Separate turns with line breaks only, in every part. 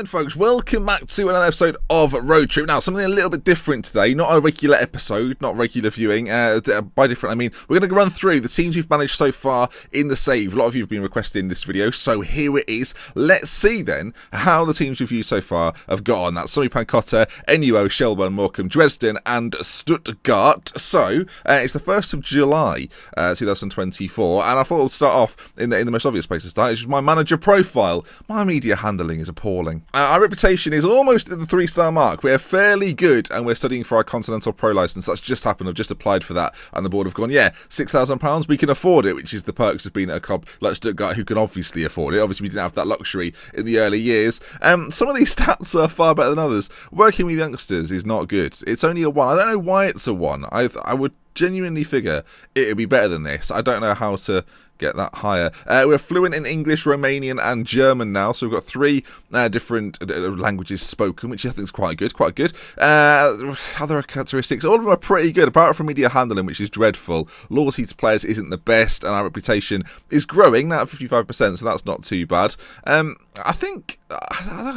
then, folks, welcome back to another episode of Roadtrip. Now, something a little bit different today, not a regular episode, not regular viewing. By different, I mean, we're going to run through the teams we've managed so far in the save. A lot of you have been requesting this video, so here it is. Let's see, then, how the teams we've viewed so far have got on. That's Somi Pancotta, NUO, Shelbourne, Morecambe, Dresden, and Stuttgart. So, it's the 1st of July, 2024, and I thought we'll start off in the most obvious place to start, which is my manager profile. My media handling is appalling. Our reputation is almost at the 3-star mark. We're fairly good, and we're studying for our Continental Pro license. That's just happened. I've just applied for that, and the board have gone, yeah, £6,000, we can afford it, which is the perks of being at a club like Stuttgart, who can obviously afford it. Obviously, we didn't have that luxury in the early years. Some of these stats are far better than others. Working with youngsters is not good. It's only a 1. I don't know why it's a 1. I would genuinely figure it would be better than this. I don't know how to get that higher. We're fluent in English, Romanian, and German now, so we've got 3 different languages spoken, which I think is quite good. Other characteristics, all of them are pretty good, apart from media handling, which is dreadful. Loyalty to players isn't the best, and our reputation is growing, now at 55%, so that's not too bad. I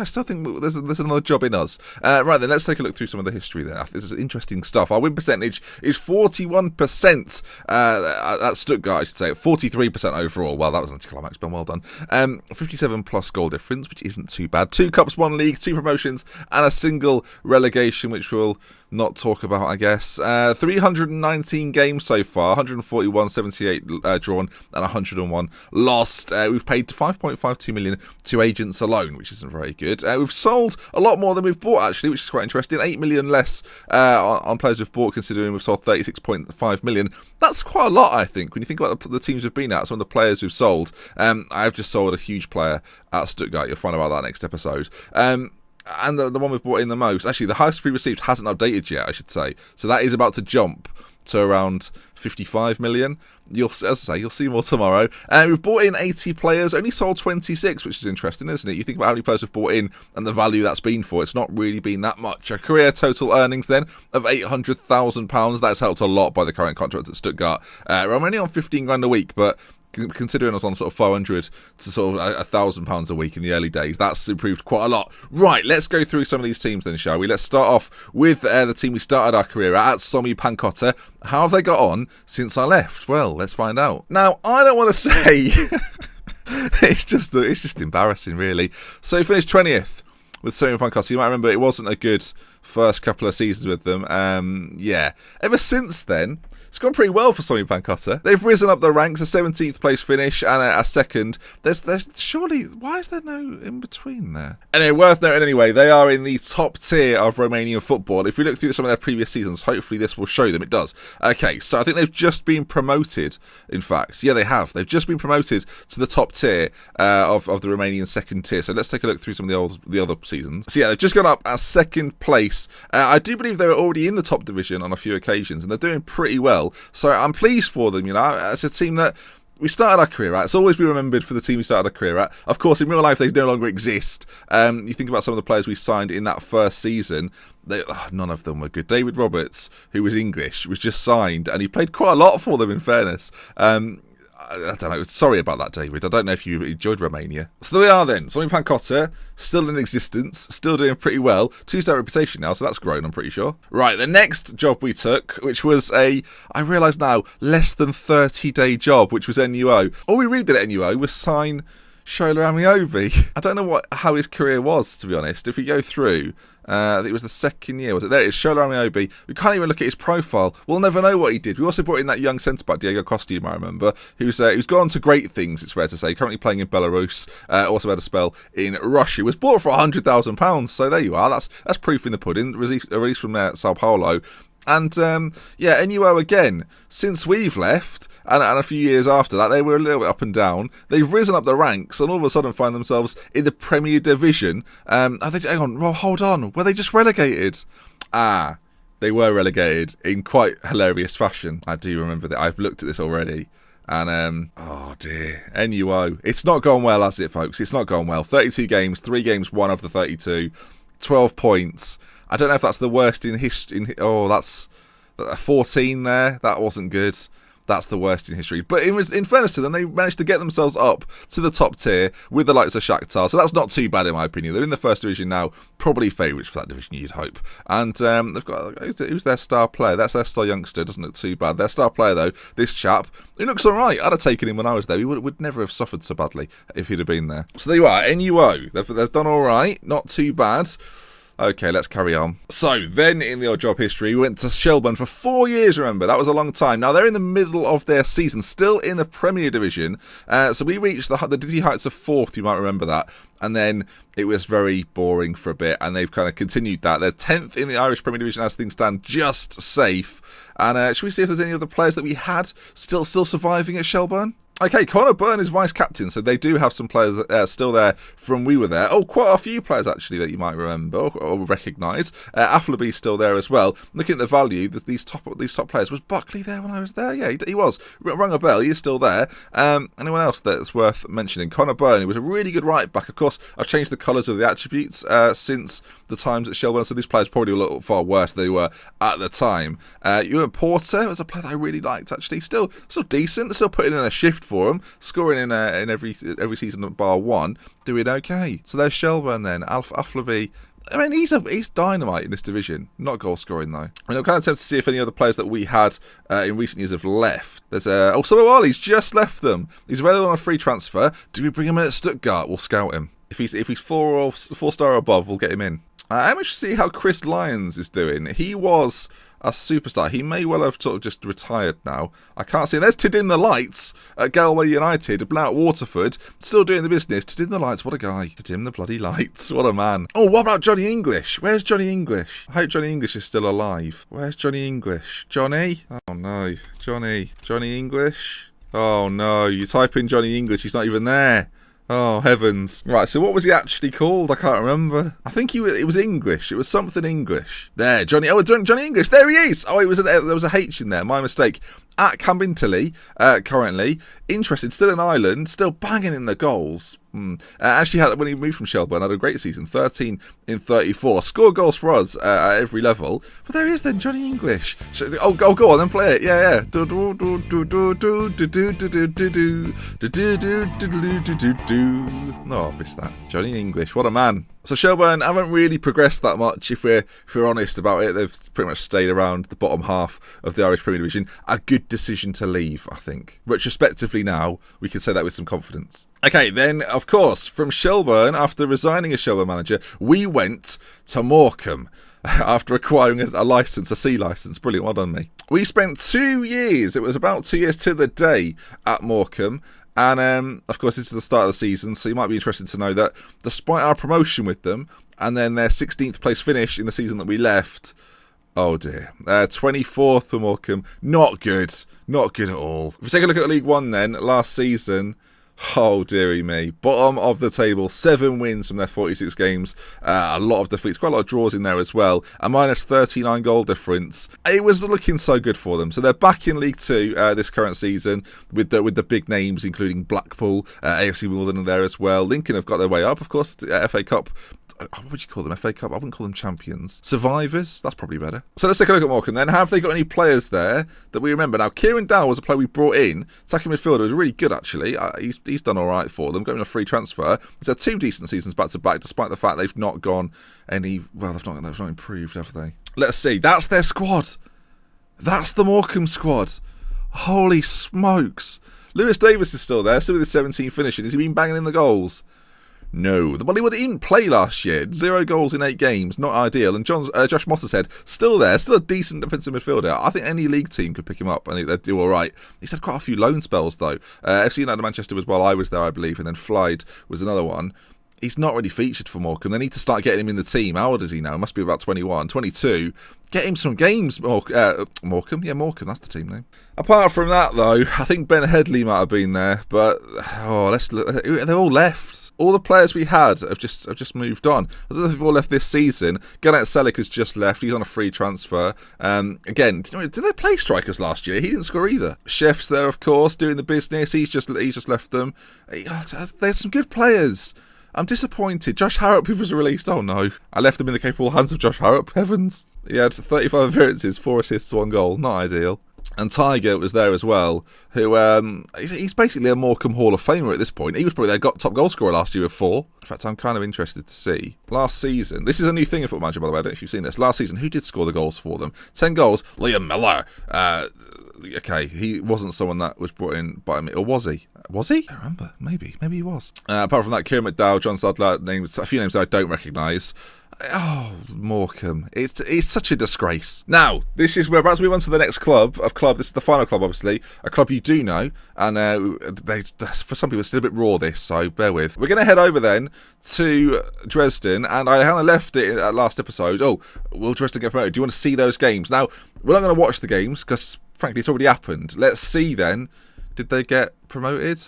still think there's another job in us. Right then, let's take a look through some of the history there. This is interesting stuff. Our win percentage is 41% at Stuttgart, I should say. 43% overall. Well, that was anticlimax, but well done. 57 plus goal difference, which isn't too bad. 2 cups, 1 league, 2 promotions, and a single relegation, which we'll not talk about, I guess. 319 games so far, 141, 78 drawn, and 101 lost. We've paid 5.52 million to agents alone, which isn't very good. We've sold a lot more than we've bought, actually, which is quite interesting. 8 million less on players we've bought, considering we've sold 36.5 million. That's quite a lot, I think, when you think about the teams we've been at, some of the players we've sold. I've just sold a huge player at Stuttgart. You'll find out about that next episode. And the one we've bought in the most, actually, the highest we received hasn't updated yet, I should say. So that is about to jump to around 55 million. As I say, you'll see more tomorrow. We've bought in 80 players, only sold 26, which is interesting, isn't it? You think about how many players we've bought in and the value that's been for. It's not really been that much. Our career total earnings then of £800,000. That's helped a lot by the current contract at Stuttgart. I'm only on 15 grand a week, but considering I was on sort of 500 to sort of £1,000 a week in the early days, that's improved quite a lot. Right, let's go through some of these teams then, shall we? Let's start off with the team we started our career at Somi Pancotta. How have they got on since I left? Well, let's find out. Now, I don't want to say it's just embarrassing, really. So we finished 20th with Somi Pancotta. You might remember it wasn't a good first couple of seasons with them. Ever since then, it's gone pretty well for Somi Pancotta. They've risen up the ranks, a 17th place finish and a second. There's surely, why is there no in between there? Anyway, worth noting anyway, they are in the top tier of Romanian football. If we look through some of their previous seasons, hopefully this will show them it does. Okay, so I think they've just been promoted, in fact. Yeah, they have. They've just been promoted to the top tier of the Romanian second tier. So let's take a look through some of the other seasons. So yeah, they've just gone up at second place. I do believe they were already in the top division on a few occasions, and they're doing pretty well. So I'm pleased for them, It's a team that we started our career at. It's always be remembered for the team we started our career at. Of course, in real life, they no longer exist. You think about some of the players we signed in that first season. None of them were good. David Roberts, who was English, was just signed, and he played quite a lot for them, in fairness. I don't know. Sorry about that, David. I don't know if you enjoyed Romania. So there we are then. Somi Pancotta, still in existence, still doing pretty well. 2-star reputation now, so that's grown, I'm pretty sure. Right, the next job we took, which was I realise now, less than 30-day job, which was NUO. All we really did at NUO was sign Shola Amiobi. I don't know how his career was, to be honest. If we go through, it was the second year, was it? There it is, Shola Amiobi. We can't even look at his profile. We'll never know what he did. We also brought in that young centre-back, Diego Costa, you might remember, who's gone on to great things, it's fair to say. Currently playing in Belarus, also had a spell in Russia. Was bought for £100,000, so there you are. That's proof in the pudding. Released from Sao Paulo. And, NUO again, since we've left, and a few years after that, they were a little bit up and down. They've risen up the ranks and all of a sudden find themselves in the Premier Division. Hang on, well, hold on. Were they just relegated? They were relegated in quite hilarious fashion. I do remember that. I've looked at this already. And, oh dear, NUO. It's not gone well, has it, folks? It's not gone well. 32 games, 3 games, 1 of the 32. 12 points. I don't know if that's the worst in history. Oh, that's 14 there. That wasn't good. That's the worst in history. But in fairness to them, they managed to get themselves up to the top tier with the likes of Shakhtar. So that's not too bad in my opinion. They're in the first division now, probably favourites for that division, you'd hope. And they've got, who's their star player? That's their star youngster, doesn't look too bad. Their star player, though, this chap, he looks all right. I'd have taken him when I was there. He would never have suffered so badly if he'd have been there. So there you are, NUO. They've done all right, not too bad. Okay, let's carry on. So, then in the odd job history, we went to Shelburne for 4 years, remember? That was a long time. Now, they're in the middle of their season, still in the Premier Division. So, we reached the dizzy heights of 4th, you might remember that. And then it was very boring for a bit, and they've kind of continued that. They're 10th in the Irish Premier Division as things stand, just safe. And should we see if there's any other players that we had still surviving at Shelburne? Okay, Connor Byrne is vice-captain, so they do have some players that are still there from we were there. Oh, quite a few players, actually, that you might remember or recognise. Affleby's still there as well. Looking at the value, these top players. Was Buckley there when I was there? Yeah, he was. Rung a bell, he is still there. Anyone else that's worth mentioning? Connor Byrne, he was a really good right-back. Of course, I've changed the colours of the attributes since the times at Shelburne, so these players probably look far worse than they were at the time. Ewan Porter was a player that I really liked, actually. Still decent, still putting in a shift for him, scoring in every season bar one, doing okay. So there's Shelburne then. Affleby. I mean, he's dynamite in this division. Not goal scoring though. I mean, I'm kind of tempted to see if any other players that we had in recent years have left. There's Ali's just left them. He's available on a free transfer. Do we bring him in at Stuttgart? We'll scout him. If he's 4-star or above, we'll get him in. I'm interested to see how Chris Lyons is doing. He was a superstar. He may well have sort of just retired now. I can't see. There's Tidim the Lights at Galway United, Blount Waterford, still doing the business. Tidim the Lights, what a guy. Tidim the bloody Lights, what a man. Oh, what about Johnny English? Where's Johnny English? I hope Johnny English is still alive. Where's Johnny English? Johnny? Oh no. Johnny English? Oh no, you type in Johnny English, he's not even there. Oh, heavens. Right, so what was he actually called? I can't remember. I think it was English. It was something English. There, Johnny English. There he is. Oh, there was a H in there. My mistake. At Cambintilly, currently. Interested, still in Ireland, still banging in the goals. Actually, when he moved from Shelburne, had a great season. 13 in 34. Scored goals for us at every level. But there he is then, Johnny English. Oh, go on, then play it. Yeah. Oh, I missed that. Johnny English, what a man. So Shelburne haven't really progressed that much, if we're honest about it. They've pretty much stayed around the bottom half of the Irish Premier Division. A good decision to leave, I think. Retrospectively now, we can say that with some confidence. Okay, then, of course, from Shelburne, after resigning as Shelburne manager, we went to Morecambe. After acquiring a C licence. Brilliant, well done me. We spent 2 years, it was about 2 years to the day, at Morecambe. And, of course, it's the start of the season, so you might be interested to know that despite our promotion with them, and then their 16th place finish in the season that we left, oh dear, 24th for Morecambe, not good at all. If we take a look at League One then, last season, oh dearie me, bottom of the table, 7 wins from their 46 games, a lot of defeats, quite a lot of draws in there as well, a minus 39 goal difference. It was looking so good for them. So they're back in League 2 this current season with the big names, including Blackpool, AFC Wimbledon there as well. Lincoln have got their way up, of course, FA Cup. What would you call them? FA Cup? I wouldn't call them champions. Survivors? That's probably better. So let's take a look at Morecambe then. Have they got any players there that we remember? Now, Kieran Dow was a player we brought in. Attacking midfielder was really good, actually. He's done all right for them. Got him a free transfer. He's had 2 decent seasons back-to-back, despite the fact they've not gone any... Well, they've not improved, have they? Let's see. That's their squad. That's the Morecambe squad. Holy smokes. Lewis Davis is still there, still with his 17 finishing. Has he been banging in the goals? No. The Bollywood didn't play last year. 0 goals in 8 games. Not ideal. And Josh Mottershead, still there. Still a decent defensive midfielder. I think any league team could pick him up and they'd do all right. He's had quite a few loan spells, though. FC United Manchester was while I was there, I believe. And then Flyde was another one. He's not really featured for Morecambe. They need to start getting him in the team. How old is he now? He must be about 21, 22. Get him some games, Morecambe. Yeah, Morecambe, that's the team name. Apart from that, though, I think Ben Headley might have been there. But, let's look. They're all left. All the players we had have just moved on. I don't know if they've all left this season. Gannett Selick has just left. He's on a free transfer. Again, did they play strikers last year? He didn't score either. Chef's there, of course, doing the business. He's just left them. There's some good players. I'm disappointed. Josh Harrop was released. Oh no. I left them in the capable hands of Josh Harrop. Heavens. He had 35 appearances, 4 assists, 1 goal. Not ideal. And Tiger was there as well, who he's basically a Morecambe Hall of Famer at this point. He was probably their top goal scorer last year with 4. In fact, I'm kind of interested to see. Last season, this is a new thing in Football Manager, by the way, I don't know if you've seen this. Last season, who did score the goals for them? 10 goals, Liam Miller. Okay, he wasn't someone that was brought in by me, or was he? Was he? I don't remember. Maybe he was. Apart from that, Kieran McDowell, John Sadler, a few names that I don't recognise. Oh, Morecambe. It's such a disgrace. Now, this is where perhaps we move on to the next club. This is the final club, obviously. A club you do know. And for some people, it's still a bit raw, this, so bear with. We're going to head over then to Dresden. And I kind of left it at last episode. Oh, will Dresden get promoted? Do you want to see those games? Now, we're not going to watch the games because, frankly, it's already happened. Let's see then. Did they get promoted?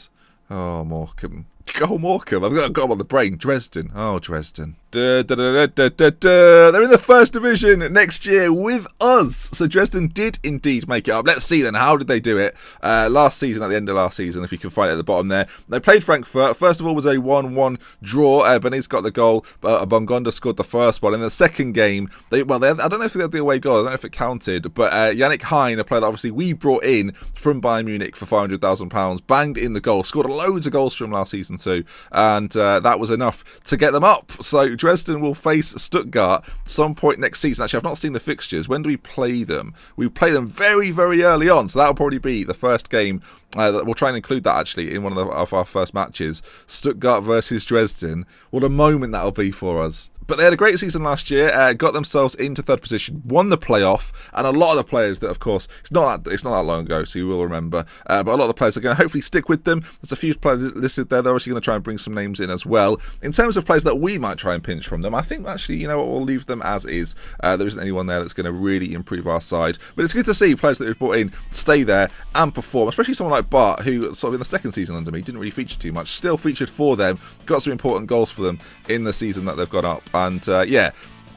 Oh, Morecambe. Go Morecambe. I've got them on the brain. Dresden. Oh, Dresden. They're in the first division next year with us. So Dresden did indeed make it up. Let's see then. How did they do it? Last season, at the end of last season, if you can find it at the bottom there. They played Frankfurt. First of all was a 1-1 draw. Benitez got the goal. Bongonda scored the first one. In the second game, I don't know if they had the away goal. I don't know if it counted. But Yannick Hein, a player that obviously we brought in from Bayern Munich for £500,000, banged in the goal. Scored loads of goals from last season too. And that was enough to get them up. So Dresden will face Stuttgart some point next season. Actually, I've not seen the fixtures. When do we play them? We play them very, very early on. So that'll probably be the first game. We'll try and include that actually in one of our first matches. Stuttgart versus Dresden. What a moment that'll be for us. But they had a great season last year, got themselves into third position, won the playoff, and a lot of the players that, of course, it's not that long ago, so you will remember, but a lot of the players are going to hopefully stick with them. There's a few players listed there. They're obviously going to try and bring some names in as well. In terms of players that we might try and pinch from them, I think actually, you know what, we'll leave them as is. There isn't anyone there that's going to really improve our side. But it's good to see players that we've brought in stay there and perform, especially someone like Bart, who sort of in the second season under me didn't really feature too much, still featured for them, got some important goals for them in the season that they've got up, and yeah,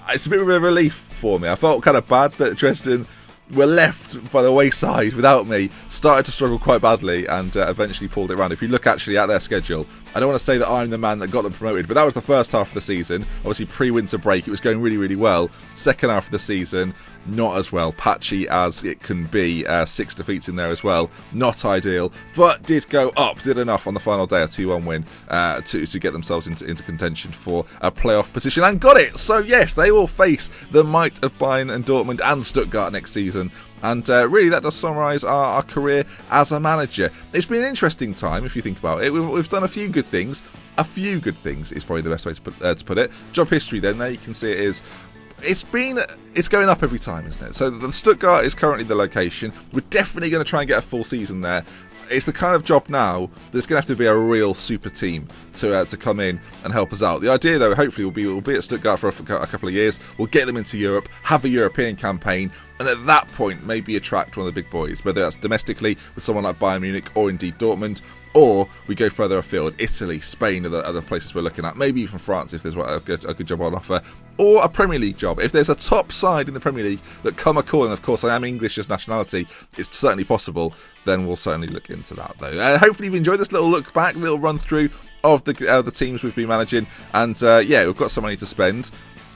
it's a bit of a relief for me. I felt kind of bad that Dresden were left by the wayside without me, started to struggle quite badly, and eventually pulled it around. If you look actually at their schedule, I don't want to say that I'm the man that got them promoted, but that was the first half of the season. Obviously pre-winter break, it was going really, really well. Second half of the season, not as well. Patchy as it can be. 6 defeats in there as well. Not ideal, but did go up. Did enough on the final day, a 2-1 win, to get themselves into contention for a playoff position, and got it. So yes, they will face the might of Bayern and Dortmund and Stuttgart next season. And really, that does summarise our career as a manager. It's been an interesting time, if you think about it. We've done a few good things. A few good things is probably the best way to put it. Job history, then, there you can see it is. It's going up every time, isn't it? So the Stuttgart is currently the location. We're definitely going to try and get a full season there. It's the kind of job now there's going to have to be a real super team to come in and help us out. The idea, though, hopefully we'll be at Stuttgart for a couple of years. We'll get them into Europe, have a European campaign, and at that point maybe attract one of the big boys, whether that's domestically with someone like Bayern Munich or indeed Dortmund, or we go further afield. Italy, Spain are the other places we're looking at. Maybe even France if there's a good job on offer, or a Premier League job. If there's a top side in the Premier League that come a call, and of course I am English as nationality, it's certainly possible, then we'll certainly look into that though. Hopefully you've enjoyed this little look back, little run through of the teams we've been managing, and yeah, we've got some money to spend.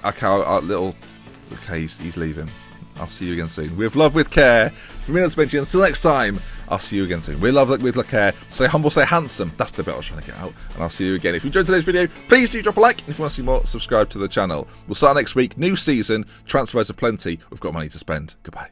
Okay, he's leaving. I'll see you again soon. With love, with care. From me, Benji. Until next time, I'll see you again soon. With love, with care. Stay humble, stay handsome. That's the bit I was trying to get out. And I'll see you again. If you enjoyed today's video, please do drop a like. And if you want to see more, subscribe to the channel. We'll start next week. New season. Transfers are plenty. We've got money to spend. Goodbye.